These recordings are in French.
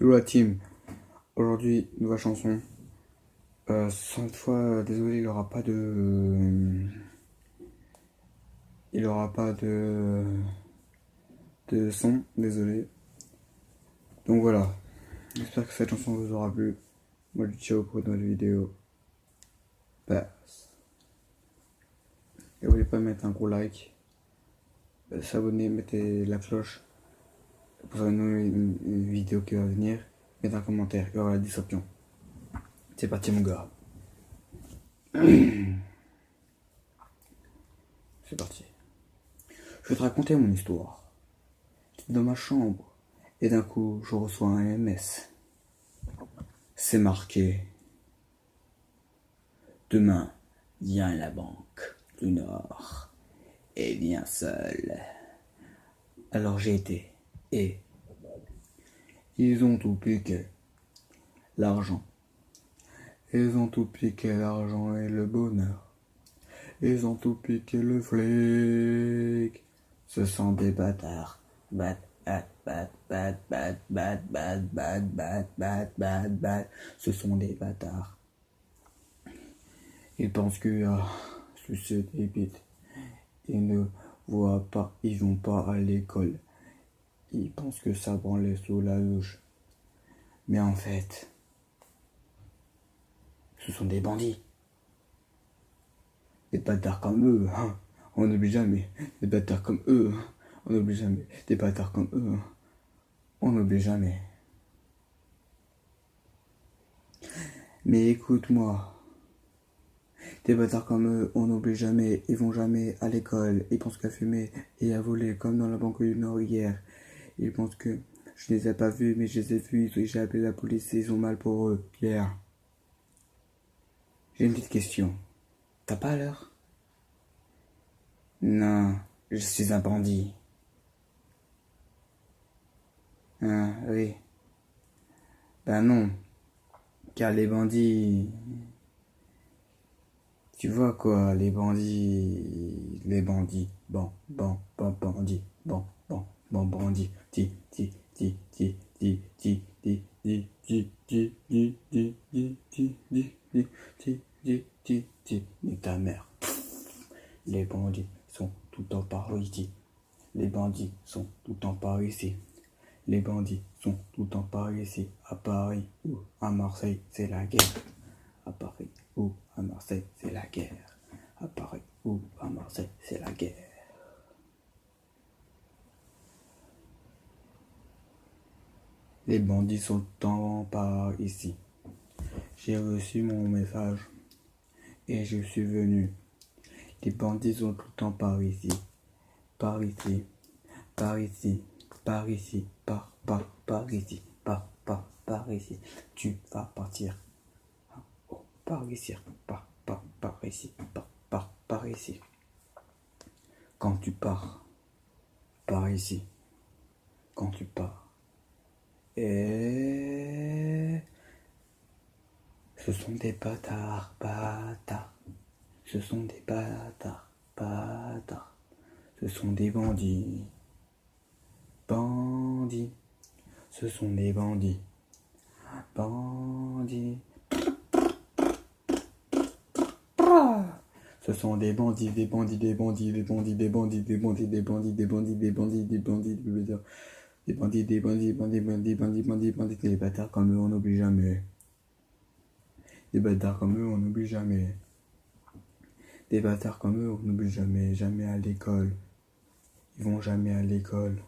Yo la team, aujourd'hui, nouvelle chanson. Cette fois, désolé, il aura pas de. Il aura pas de son, désolé. Donc voilà, j'espère que cette chanson vous aura plu. Moi je dis ciao pour une nouvelle vidéo. Passe. Et n'oubliez pas de mettre un gros like, s'abonner, mettez la cloche pour une vidéo qui va venir. Mettez un commentaire, il y aura la description. C'est parti mon gars. C'est parti. Je vais te raconter mon histoire. J'étais dans ma chambre et d'un coup je reçois un MS. C'est marqué: demain, viens à la banque du Nord et viens seul. Alors j'ai été et ils ont tout piqué. L'argent. Ils ont tout piqué, l'argent et le bonheur. Ils ont tout piqué, le flic. Ce sont des bâtards. Ce sont des bâtards. Ils pensent que sucette et bite. Ils ne voient pas, ils vont pas à l'école. Ils pensent que ça branle sous la douche. Mais en fait, ce sont des bandits. Des bâtards comme eux, hein. On n'oublie jamais. Des bâtards comme eux, hein. On n'oublie jamais. Des bâtards comme eux, hein. On n'oublie jamais. Mais écoute-moi. Des bâtards comme eux, on n'oublie jamais. Ils vont jamais à l'école. Ils pensent qu'à fumer et à voler, comme dans la banque du Nord hier. Ils pensent que je les ai pas vus, mais je les ai vus. J'ai appelé la police et ils ont mal pour eux hier. J'ai une petite question. T'as pas l'heure? Non, je suis un bandit. Ah, oui. Ben non, car les bandits... Tu vois quoi, les bandits... Les bandits... bandits... bandits... Nique ta mère. Les bandits sont tout le temps par ici. Les bandits sont tout le temps par ici. Les bandits sont tout le temps par ici. À Paris ou à Marseille, c'est la guerre. À Paris ou à Marseille, c'est la guerre. À Paris ou à Marseille, c'est la guerre. Les bandits sont tout le temps par ici. J'ai reçu mon message et je suis venu. Les bandits sont tout le temps par ici. Par ici. Par ici. Par ici. Par ici. Par ici. Tu vas partir. Oh, par ici. Par ici. Par ici. Quand tu pars. Par ici. Quand tu pars. Et... Ce sont des bâtards. Ce sont des bâtards. Ce sont des bandits. Ce sont des bandits. Ce sont des bandits, des bandits, des bandits, des bandits, des bandits, des bandits, des bandits, des bandits, des bandits, des bandits, des bandits, des bandits, bandits, des bâtards comme eux, on n'oublie jamais. Des bâtards comme eux, on n'oublie jamais. Des bâtards comme eux, on n'oublie jamais, jamais à l'école. Ils vont jamais à l'école.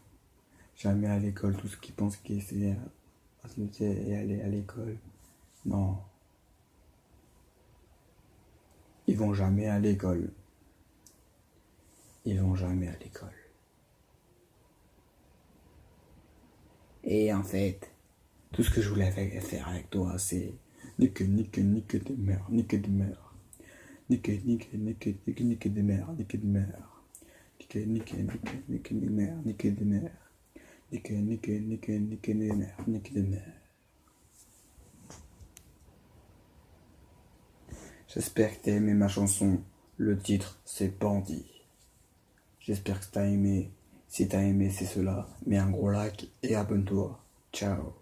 Jamais à l'école. Tout ce qu'ils pensent c'est aller à l'école. Non. Ils vont jamais à l'école. Ils vont jamais à l'école. Et en fait, tout ce que je voulais faire avec toi, c'est nique de merde, nique de merde. Nique de merde, nique de merde. Nique de merde, nique de merde. Nique de merde, nique de merde. J'espère que t'as aimé ma chanson. Le titre, c'est Bandit. J'espère que t'as aimé. Si t'as aimé, c'est cela. Mets un gros like et abonne-toi. Ciao.